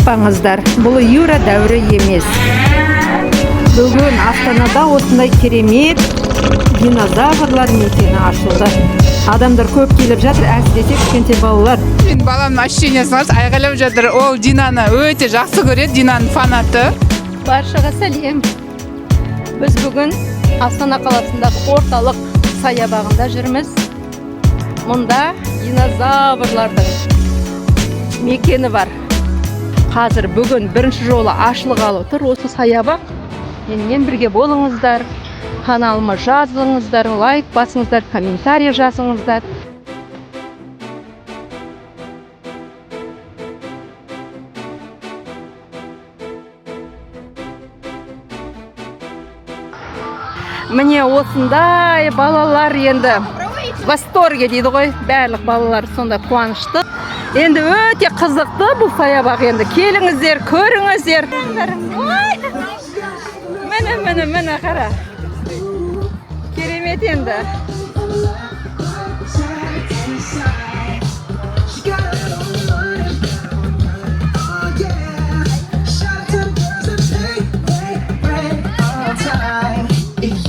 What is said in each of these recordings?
Ұмытпаңыздар, бұл Юра дәуірі емес. Бүгін Астанада осындай керемет динозаврлар мекені ашылды. Адамдар көп келіп жатыр, әсіресе кішкентай балалар. Мен баламның ощущениесін айғайлап жатыр. Ол Динаны өте жақсы көреді, Динаның фанаты. Баршаға сәлем. Біз бүгін Астана қаласындағы орталық саябағында жүрміз. Мұнда динозаврлардың мекені бар. Қазір бүгін бірінші жолы ашылғалы тұр осы саябақ. Менімен бірге болыңыздар. Каналыма жазыңыздар, лайк басыңыздар, комментарий жазыңыздар. Міне осындай балалар енді восторге дейді ғой, барлық балалар сонда қуанышты. Енді өте қызықты бұл саябақ, енді келіңіздер, көріңіздер. Міне қара. Керемет енді.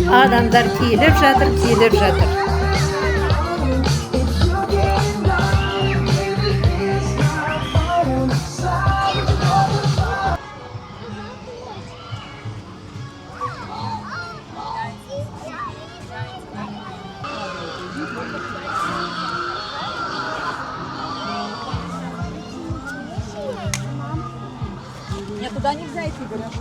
Адамдар келіп жатыр. Нет, туда нельзя идти, говорят.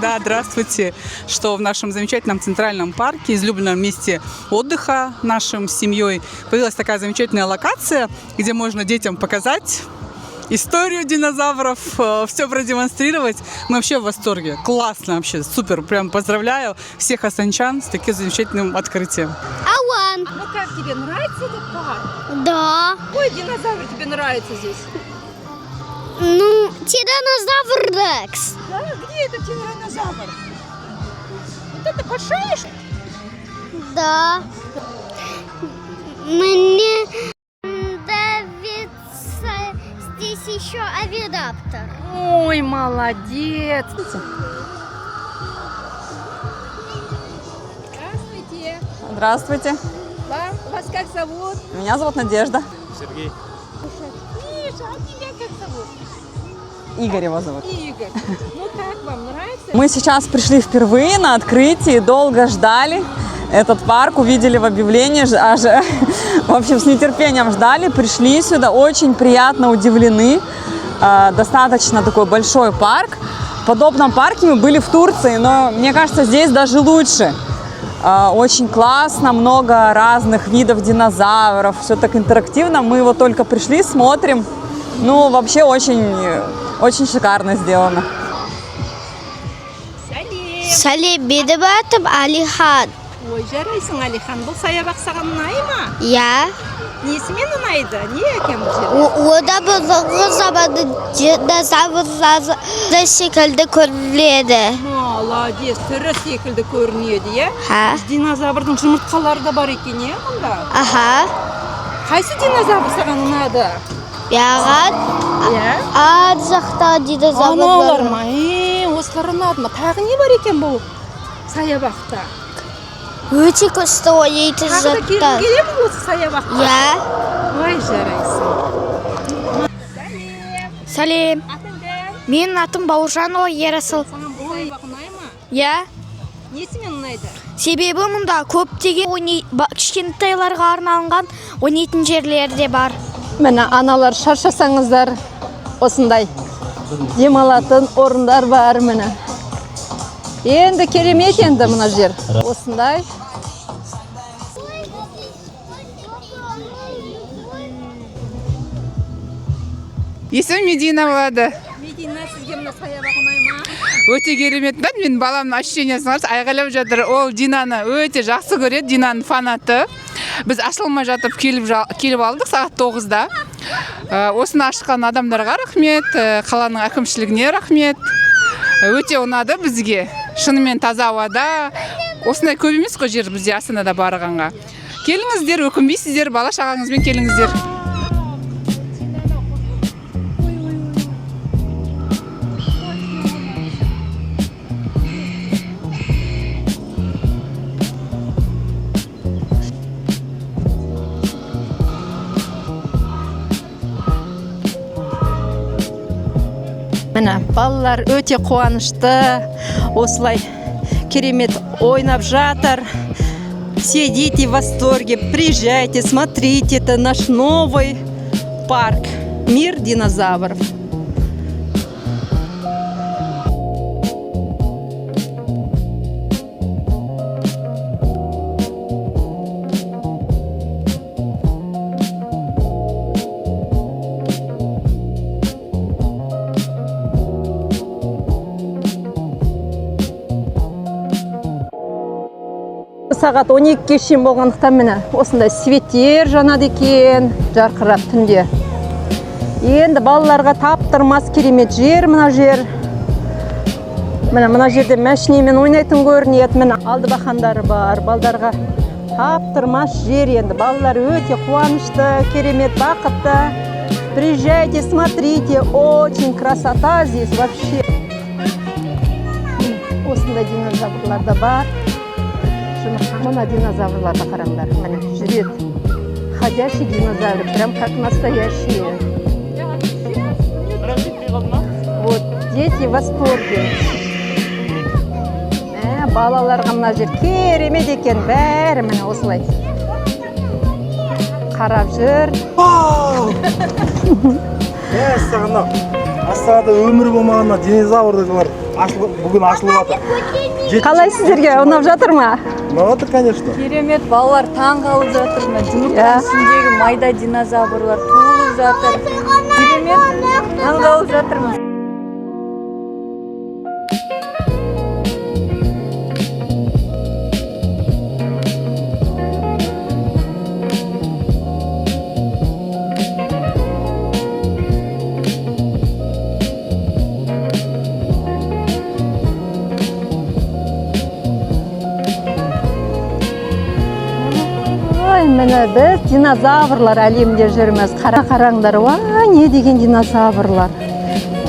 Да, здравствуйте, что в нашем замечательном центральном парке, излюбленном месте отдыха нашим с семьей, появилась такая замечательная локация, где можно детям показать историю динозавров, все продемонстрировать. Мы вообще в восторге. Классно вообще, супер. Прям поздравляю всех астанчан с таким замечательным открытием. Ну как тебе, нравится этот парк? Да. Какой динозавр тебе нравится здесь? Ну, тиранозавр Рекс. Да, где этот тиранозавр? Вот это большой? Да. Мне нравится здесь еще авираптор. Ой, молодец. Здравствуйте. Здравствуйте. Вас как зовут? Меня зовут Надежда. Сергей. Миша, а тебя как зовут? Игорь его зовут. Игорь. Ну как вам нравится? Мы сейчас пришли впервые на открытие, долго ждали этот парк, увидели в объявлении, аж, в общем, с нетерпением ждали, пришли сюда, очень приятно удивлены. Достаточно такой большой парк. В подобном парке мы были в Турции, но мне кажется, здесь даже лучше. Очень классно, много разных видов динозавров, все так интерактивно. Мы вот только пришли, смотрим. Ну, вообще очень шикарно сделано. Салем, беді батым Алихан. Ой, жарайсың, Алихан. Бұл саябақ саған ұнай ма? Я. Несімен ұнайды? Не екен бұл жерде? Ода бұрынғы заманның динозаврлары секілді көрінеді. Молодец, түрі секілді көрінеді, е? Ха? Динозаврдың жұмыртқалары да бар екен, е, мұнда? Аха. Қайсы динозавр саған ұнады? Яған Е? ар жақта Аналар динозаврлар. ма? Осылар ұнады ма? Тағы не бар екен бұл саябақта? Өте күшті ойнайтын Тағы да келгің заттар. келе ме осы саябаққа? Я. Ой, жарайсың. Сәлем. Атың кім? Менің атым Бауыржанова Ерасыл. Саған бұл саябақ ұнай ма? Я. Несімен ұнайды? Себебі мұнда көптеген кішкентайларға арналған ойнайтын жерлер де бар. Міне аналар шаршасаңыздар, осындай демалатын орындар бар міне. Енді керемет енді мына жер. Осындай. Есімім Медина болады. Медина, сізге мына саябақ ұнай ма? Өте керемет. Мен баламның ощущениесін айғайлап жатыр. Ол Динаны өте жақсы көреді, Динаның фанаты. Біз ашылмай жатып келіп алдық сағат 9-да. Осыны ашқан адамдарға рахмет, қаланың әкімшілігіне рахмет. Өте ұнады бізге. Шынымен таза ауада, осындай көп емес қой жер бізде Астанада барғанға. Келіңіздер, өкінбейсіздер, бала шағаңызбен келіңіздер. Міне, балалар өте қуанышты, осылай керемет ойнап жатыр. Все дети в восторге. Приезжайте, смотрите, это наш новый парк «Мир динозавров». Сағат 12-ге шейін болғандықтан міне осындай светтер жанады екен, жарқырап түнде. Енді балаларға таптырмас керемет жер мына жер. Мына жерде мәшинемен ойнайтын көрінеді. Міне алды бақандары бар. Балдарға таптырмас жер енді. Балалар өте қуанышты, керемет бақытты. Приезжайте, смотрите, очень красота здесь вообще. Осындай динозаврлар да бар. Мына динозаврларды қараңдар, міне жүреді. Ходящий динозавр, прям как настоящие. Вот, дети в восторге. Балаларға мына жер керемет екен, бәрі міне осылай. Қарап жүр. Астанада өмір болмағанда динозаврлар бүгін ашылып жатыр. Қалай сіздерге ұнап жатыр ма? Ұнап жатыр, конечно. Керемет, балалар таң қалып жатыр. Жұмыртқаның ішіндегі майда динозаврлар туылып жатыр. Керемет, таң қалып жатырмыз. Міне біз динозаврлар әлемінде жүрміз. Қараңдар, не деген динозаврлар.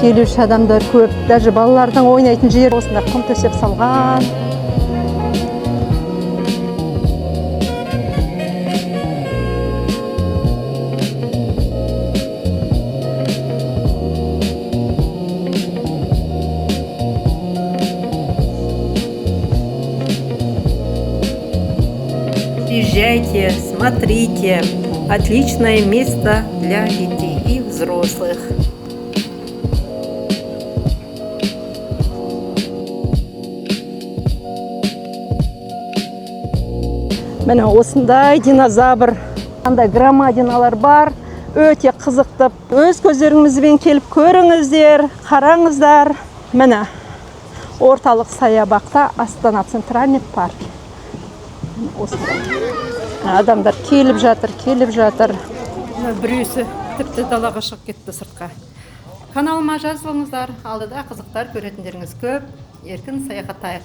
Келуші адамдар көп, даже балалардың ойнайтын жер осында құм төсеп салған. Приезжайте, смотрите. Отличное место для детей и взрослых. Міне осындай динозавр, андай громадиналар бар. Өте қызықты. Өз көздеріңізбен келіп көріңіздер, қараңыздар. Міне орталық саябақта Астана центральный парк. Адамдар келіп жатыр. Біреусі тіпті далаға шығып кетті сыртқа. Каналыма жазылыңыздар, алдыда қызықтар көретіндеріңіз көп. Еркін саяхаттайық.